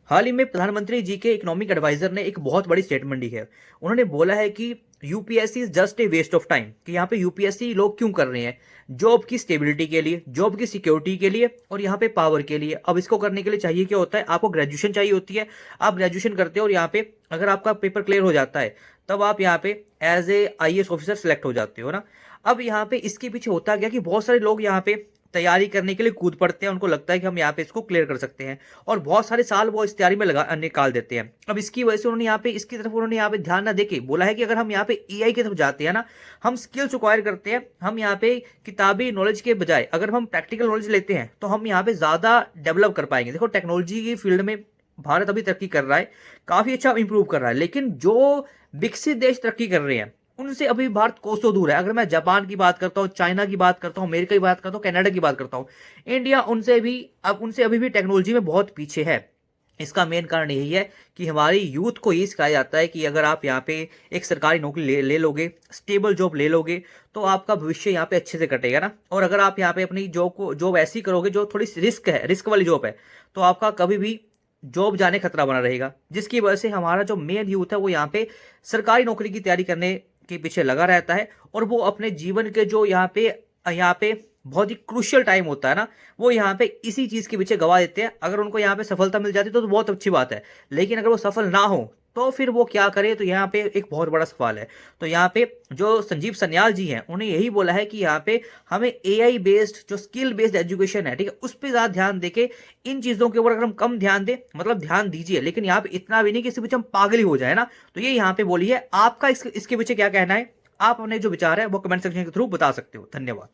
हाल ही में प्रधानमंत्री जी के इकोनॉमिक एडवाइजर ने एक बहुत बड़ी स्टेटमेंट दी है। उन्होंने बोला है कि UPSC is just a waste of time, कि यहाँ पे यूपीएससी लोग क्यों कर रहे हैं? जॉब की स्टेबिलिटी के लिए, जॉब की सिक्योरिटी के लिए और यहाँ पे पावर के लिए। अब इसको करने के लिए चाहिए क्या होता है? आपको ग्रेजुएशन चाहिए होती है। आप ग्रेजुएशन करते हो और यहाँ पे अगर आपका पेपर क्लियर हो जाता है तब आप यहाँ पे as a IAS officer select हो जाते हो ना। अब यहाँ पे इसके पीछे होता क्या कि बहुत सारे लोग यहाँ पे तैयारी करने के लिए कूद पड़ते हैं। उनको लगता है कि हम यहाँ पे इसको क्लियर कर सकते हैं और बहुत सारे साल वो इस तैयारी में लगा निकाल देते हैं। अब इसकी वजह से उन्होंने यहाँ पे इसकी तरफ उन्होंने यहाँ पे ध्यान ना देके बोला है कि अगर हम यहाँ पे एआई की तरफ जाते हैं ना, हम स्किल्स एक्वायर करते हैं, हम यहाँ पे किताबी नॉलेज के बजाय अगर हम प्रैक्टिकल नॉलेज लेते हैं तो हम यहाँ पे ज्यादा डेवलप कर पाएंगे। देखो, टेक्नोलॉजी की फील्ड में भारत अभी तरक्की कर रहा है, काफी अच्छा इंप्रूव कर रहा है, लेकिन जो विकसित देश तरक्की कर रहे हैं उनसे अभी भारत कोसों दूर है। अगर मैं जापान की बात करता हूँ, चाइना की बात करता हूँ, अमेरिका की बात करता हूँ, कनाडा की बात करता हूँ, इंडिया उनसे अभी भी टेक्नोलॉजी में बहुत पीछे है। इसका मेन कारण यही है कि हमारी यूथ को ये सिखाया जाता है कि अगर आप यहाँ पे एक सरकारी नौकरी ले लोगे, स्टेबल जॉब ले लोगे, तो आपका भविष्य यहाँ पे अच्छे से कटेगा ना। और अगर आप यहाँ पे अपनी जॉब ऐसी करोगे जो थोड़ी रिस्क वाली जॉब है, तो आपका कभी भी जॉब जाने खतरा बना रहेगा। जिसकी वजह से हमारा जो मेन यूथ है वो यहाँ पे सरकारी नौकरी की तैयारी करने के पीछे लगा रहता है और वो अपने जीवन के जो यहाँ पे बहुत ही क्रूशियल टाइम होता है ना, वो यहाँ पे इसी चीज के पीछे गवा देते हैं। अगर उनको यहाँ पे सफलता मिल जाती तो बहुत अच्छी बात है, लेकिन अगर वो सफल ना हो तो फिर वो क्या करे? तो यहाँ पे एक बहुत बड़ा सवाल है। तो यहाँ पे जो संजीव सन्याल जी हैं उन्हें यही बोला है कि यहाँ पे हमें एआई बेस्ड जो स्किल बेस्ड एजुकेशन है, ठीक है, उस पर ज्यादा ध्यान देके इन चीजों के ऊपर अगर हम कम ध्यान दें, मतलब ध्यान दीजिए, लेकिन यहाँ पे इतना भी नहीं कि इसके पीछे हम पागल ही हो जाए ना। तो ये यहाँ पे बोली है। आपका इसके पीछे क्या कहना है? आप अपने जो विचार है वो कमेंट सेक्शन के थ्रू बता सकते हो। धन्यवाद।